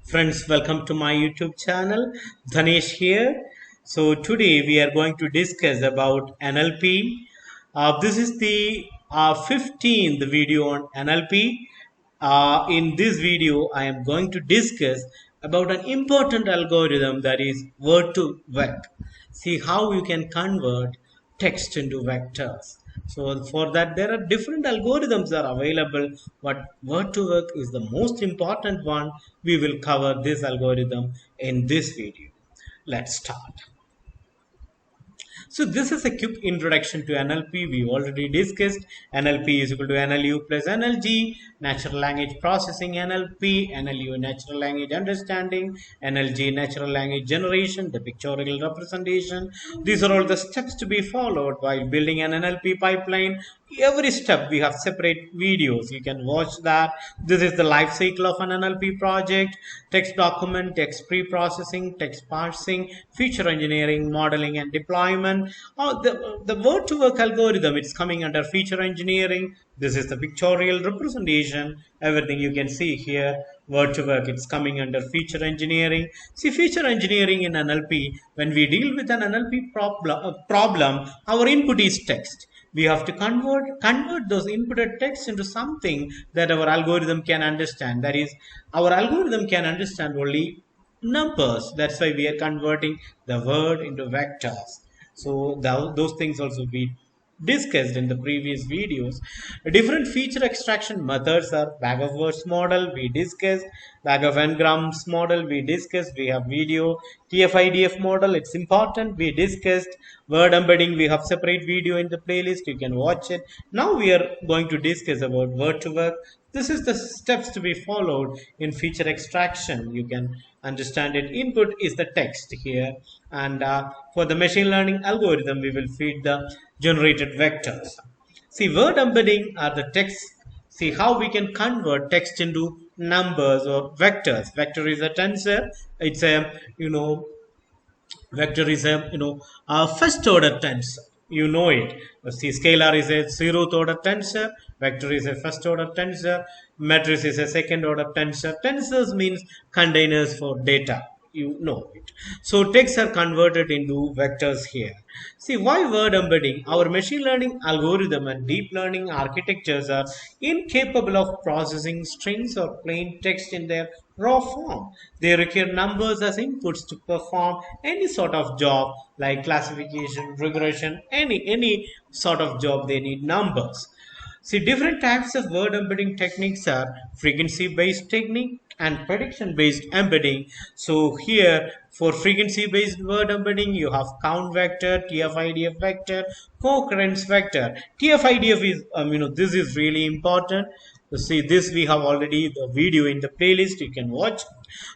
Friends, welcome to my YouTube channel. Dhanesh here. So today we are going to discuss about NLP. This is the 15th video on NLP. In this video, I am going to discuss about an important algorithm that is word to vec. See how you can convert text into vectors. So for that, there are different algorithms that are available, but word to vec is the most important one. We will cover this algorithm in this video. Let's start. So this is a quick introduction to NLP. We already discussed NLP is equal to NLU plus NLG, natural language processing NLP, NLU natural language understanding, NLG natural language generation, the pictorial representation. These are all the steps to be followed while building an NLP pipeline. Every step we have separate videos. You can watch that. This is the life cycle of an NLP project: text document, text pre-processing, text parsing, feature engineering, modeling and deployment. The word to work algorithm, it's coming under feature engineering. This is the pictorial representation. Everything you can see here, word to work, it's coming under feature engineering. See, feature engineering in NLP, when we deal with an NLP problem, our input is text. We have to convert those inputted text into something that our algorithm can understand. That is, our algorithm can understand only numbers. That's why we are converting the word into vectors. So those things also we discussed in the previous videos. Different feature extraction methods are bag of words model, we discussed. Bag of n-grams model, we discussed. We have video. TF-IDF model, it's important, we discussed. Word embedding, we have separate video in the playlist, you can watch it. Now we are going to discuss about word to work. This is the steps to be followed in feature extraction. You can understand it. Input is the text here, and for the machine learning algorithm we will feed the generated vectors. See, word embedding are the text. See how we can convert text into numbers or vectors. Vector is a tensor. It's a vector is a first order tensor. You know it. See, scalar is a zeroth order tensor. Vector is a first order tensor. Matrix is a second order tensor. Tensors means containers for data. You know it. So texts are converted into vectors here. See, why word embedding? Our machine learning algorithm and deep learning architectures are incapable of processing strings or plain text in their raw form. They require numbers as inputs to perform any sort of job like classification, regression, any sort of job they need numbers. See, different types of word embedding techniques are frequency-based technique and prediction-based embedding. So here, for frequency-based word embedding, you have count vector, TF-IDF vector, co-occurrence vector. TF-IDF is, this is really important. So see, this we have already the video in the playlist. You can watch.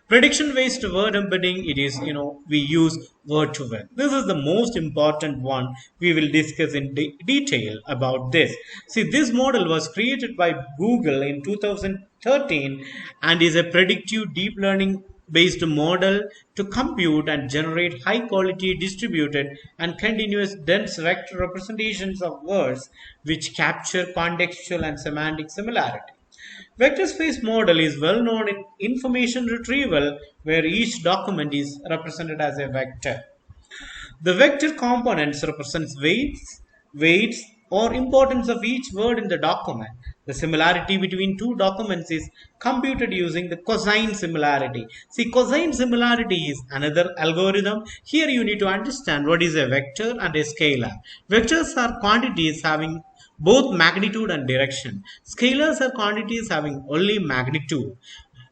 Prediction-based word embedding, it is, we use word to word. This is the most important one. We will discuss in detail about this. See, this model was created by Google in 2013 and is a predictive deep learning based model to compute and generate high quality distributed and continuous dense vector representations of words which capture contextual and semantic similarity. Vector space model is well known in information retrieval where each document is represented as a vector. The vector components represents weights or importance of each word in the document. The similarity between two documents is computed using the cosine similarity. See, cosine similarity is another algorithm. Here you need to understand what is a vector and a scalar. Vectors are quantities having both magnitude and direction. Scalars are quantities having only magnitude.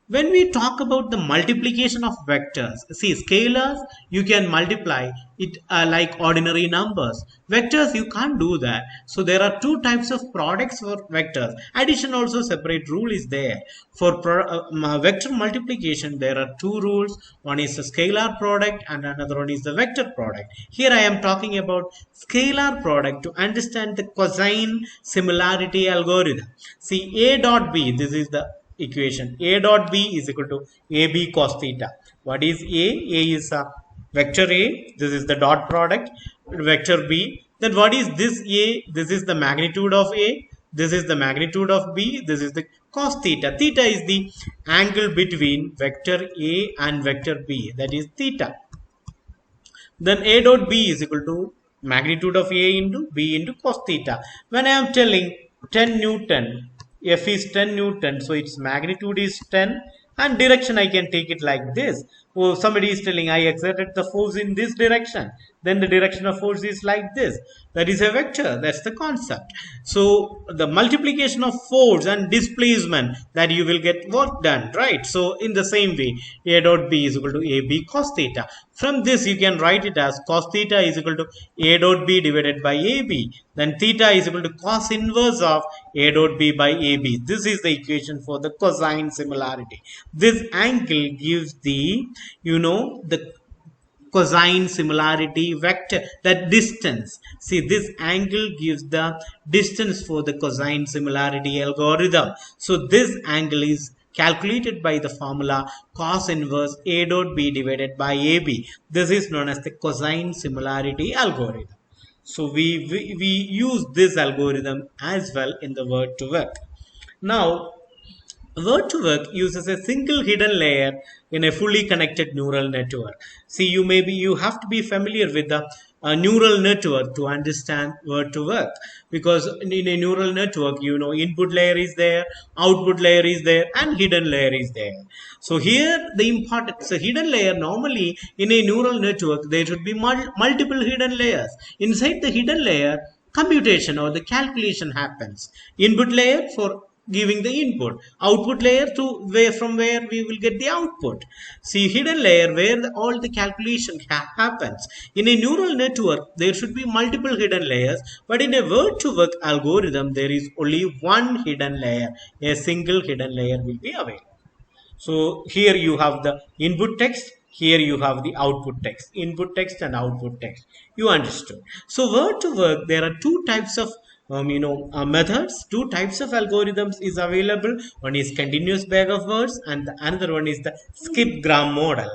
When we talk about the multiplication of vectors, see, scalars you can multiply it like ordinary numbers. Vectors you can't do that. So there are two types of products for vectors. Addition also separate rule is there. For vector multiplication there are two rules. One is the scalar product and another one is the vector product. Here I am talking about scalar product to understand the cosine similarity algorithm. See, A dot B, this is the equation. A dot B is equal to AB cos theta. What is A? A is a vector A. This is the dot product. Vector B. Then what is this A? This is the magnitude of A. This is the magnitude of B. This is the cos theta. Theta is the angle between vector A and vector B, that is theta. Then A dot B is equal to magnitude of A into B into cos theta. When I am telling 10 Newton, F is 10 Newton, so its magnitude is 10 and direction I can take it like this. Oh, somebody is telling I exerted the force in this direction, then the direction of force is like this. That is a vector. That's the concept. So the multiplication of force and displacement, that you will get work done, right? So in the same way, A dot B is equal to AB cos theta. From this you can write it as cos theta is equal to A dot B divided by AB. Then theta is equal to cos inverse of A dot B by AB. This is the equation for the cosine similarity. This angle gives the, the cosine similarity vector, that distance. See, this angle gives the distance for the cosine similarity algorithm. So this angle is calculated by the formula cos inverse A dot B divided by AB. This is known as the cosine similarity algorithm. So we use this algorithm as well in the word to work. Now, word to work uses a single hidden layer in a fully connected neural network. See, you have to be familiar with the neural network to understand word to work, because in a neural network, input layer is there, output layer is there, and hidden layer is there. So here the important, so hidden layer, normally in a neural network there should be multiple hidden layers. Inside the hidden layer, computation or the calculation happens. Input layer for giving the input, output layer to from where we will get the output. See, hidden layer where all the calculation happens. In a neural network there should be multiple hidden layers, but in a word to work algorithm there is only one hidden layer. A single hidden layer will be available. So here you have the input text, here you have the output text, input text and output text. You understood. So word to work, there are two types of methods, two types of algorithms is available. One is continuous bag of words and the another one is the skip-gram model.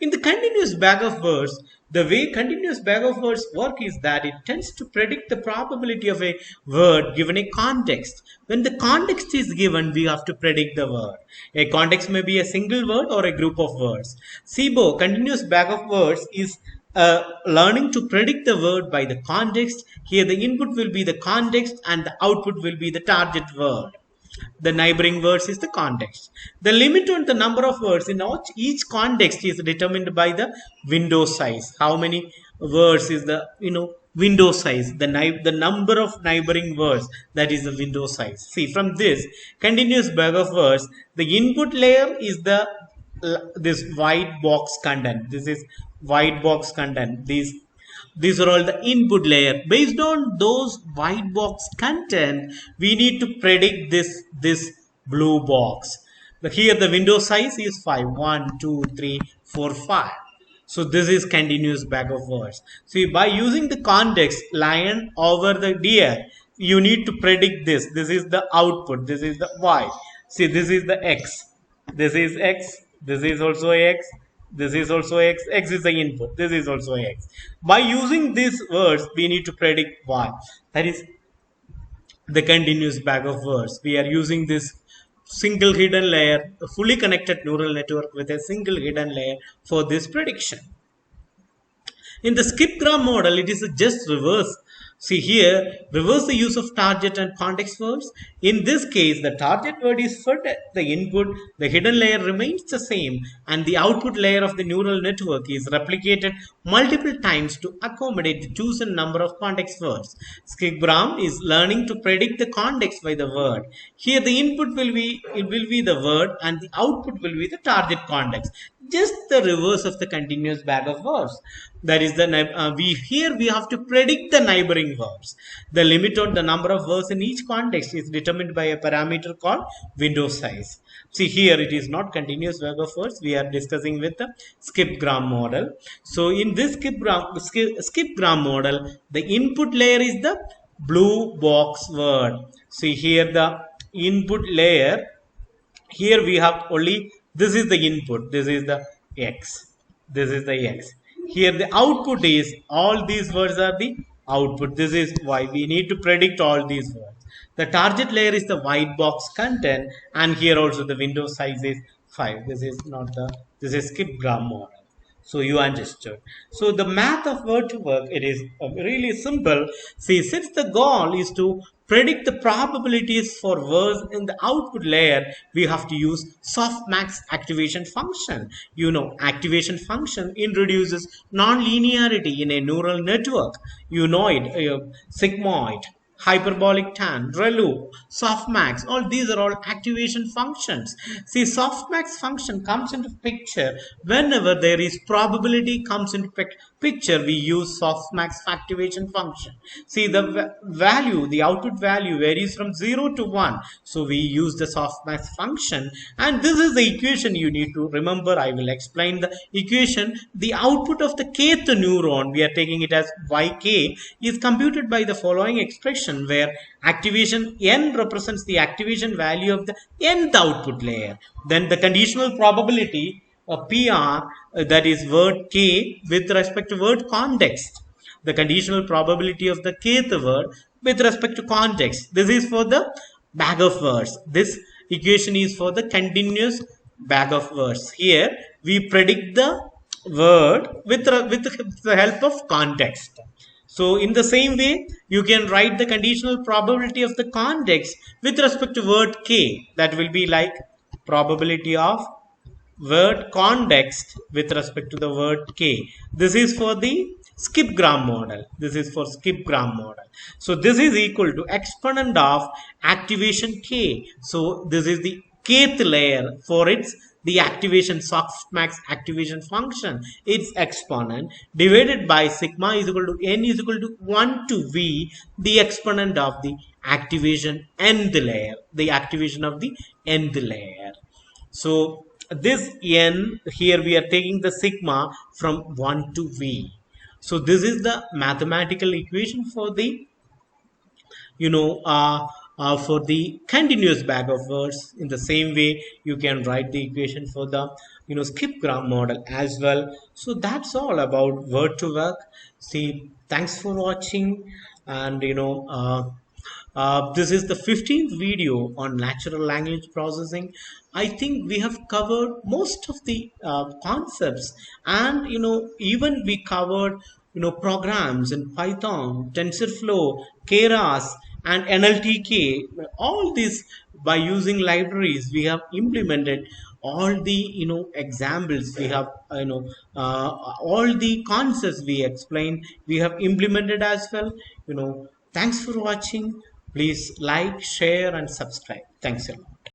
In the continuous bag of words, the way continuous bag of words work is that it tends to predict the probability of a word given a context. When the context is given, we have to predict the word. A context may be a single word or a group of words. SIBO, continuous bag of words, is learning to predict the word by the context. Here the input will be the context and the output will be the target word. The neighboring words is the context. The limit on the number of words in each context is determined by the window size. How many words is the window size? The number of neighboring words, that is the window size. See, from this continuous bag of words, the input layer is this white box content. This is white box content. These are all the input layer. Based on those white box content, we need to predict this blue box. But here the window size is 5. 1, 2, 3, 4, 5. So this is continuous bag of words. See, by using the context lion over the deer, you need to predict this. This is the output. This is the Y. See, this is the X. This is X. This is also X. This is also X. X is the input. This is also X. By using these words, we need to predict Y. That is the continuous bag of words. We are using this single hidden layer, a fully connected neural network with a single hidden layer for this prediction. In the skip-gram model, it is just reverse. See here, reverse the use of target and context words. In this case, the target word is fed the input, the hidden layer remains the same, and the output layer of the neural network is replicated multiple times to accommodate the chosen number of context words. Skip-gram is learning to predict the context by the word. Here, the input will be the word, and the output will be the target context. Just the reverse of the continuous bag of words. That is we have to predict the neighboring words. The limit on the number of words in each context is determined by a parameter called window size. See, here it is not continuous bag of words. We are discussing with the skip-gram model. So in this skip-gram model, the input layer is the blue box word. See here the input layer. Here we have only, this is the input, this is the X, this is the X. Here the output is, all these words are the output. This is why we need to predict all these words. The target layer is the white box content, and here also the window size is 5. This is not the, this is skipgram model. So you understood. So the math of word to work, it is really simple. See, since the goal is to predict the probabilities for words in the output layer, we have to use softmax activation function. You know, activation function introduces non-linearity in a neural network. You know it, sigmoid, hyperbolic tan, ReLU, softmax, all these are all activation functions. See, softmax function comes into picture whenever there is probability comes into picture, we use softmax activation function. See, the value, the output value varies from 0 to 1. So we use the softmax function, and this is the equation you need to remember. I will explain the equation. The output of the kth neuron, we are taking it as yk, is computed by the following expression, where activation n represents the activation value of the nth output layer. Then the conditional probability of PR, that is word k with respect to word context. The conditional probability of the kth word with respect to context. This is for the bag of words. This equation is for the continuous bag of words. Here we predict the word with the help of context. So in the same way, you can write the conditional probability of the context with respect to word k. That will be like probability of word context with respect to the word k. This is for the skipgram model. This is for skipgram model. So this is equal to exponent of activation k. So this is the kth layer for its the activation softmax activation function, its exponent divided by sigma is equal to n is equal to 1 to v, the exponent of the activation nth layer, the activation of the nth layer. So this n here we are taking the sigma from 1 to v. So this is the mathematical equation for the, you know, for the continuous bag of words. In the same way, you can write the equation for the, you know, skipgram model as well. So that's all about word to work. See, thanks for watching, and you know, this is the 15th video on natural language processing. I think we have covered most of the concepts, and you know, even we covered, you know, programs in Python, TensorFlow, Keras, and NLTK. All these, by using libraries, we have implemented all the, you know, examples. We have, you know, all the concepts we explained, we have implemented as well. You know, thanks for watching. Please like, share, and subscribe. Thanks a lot.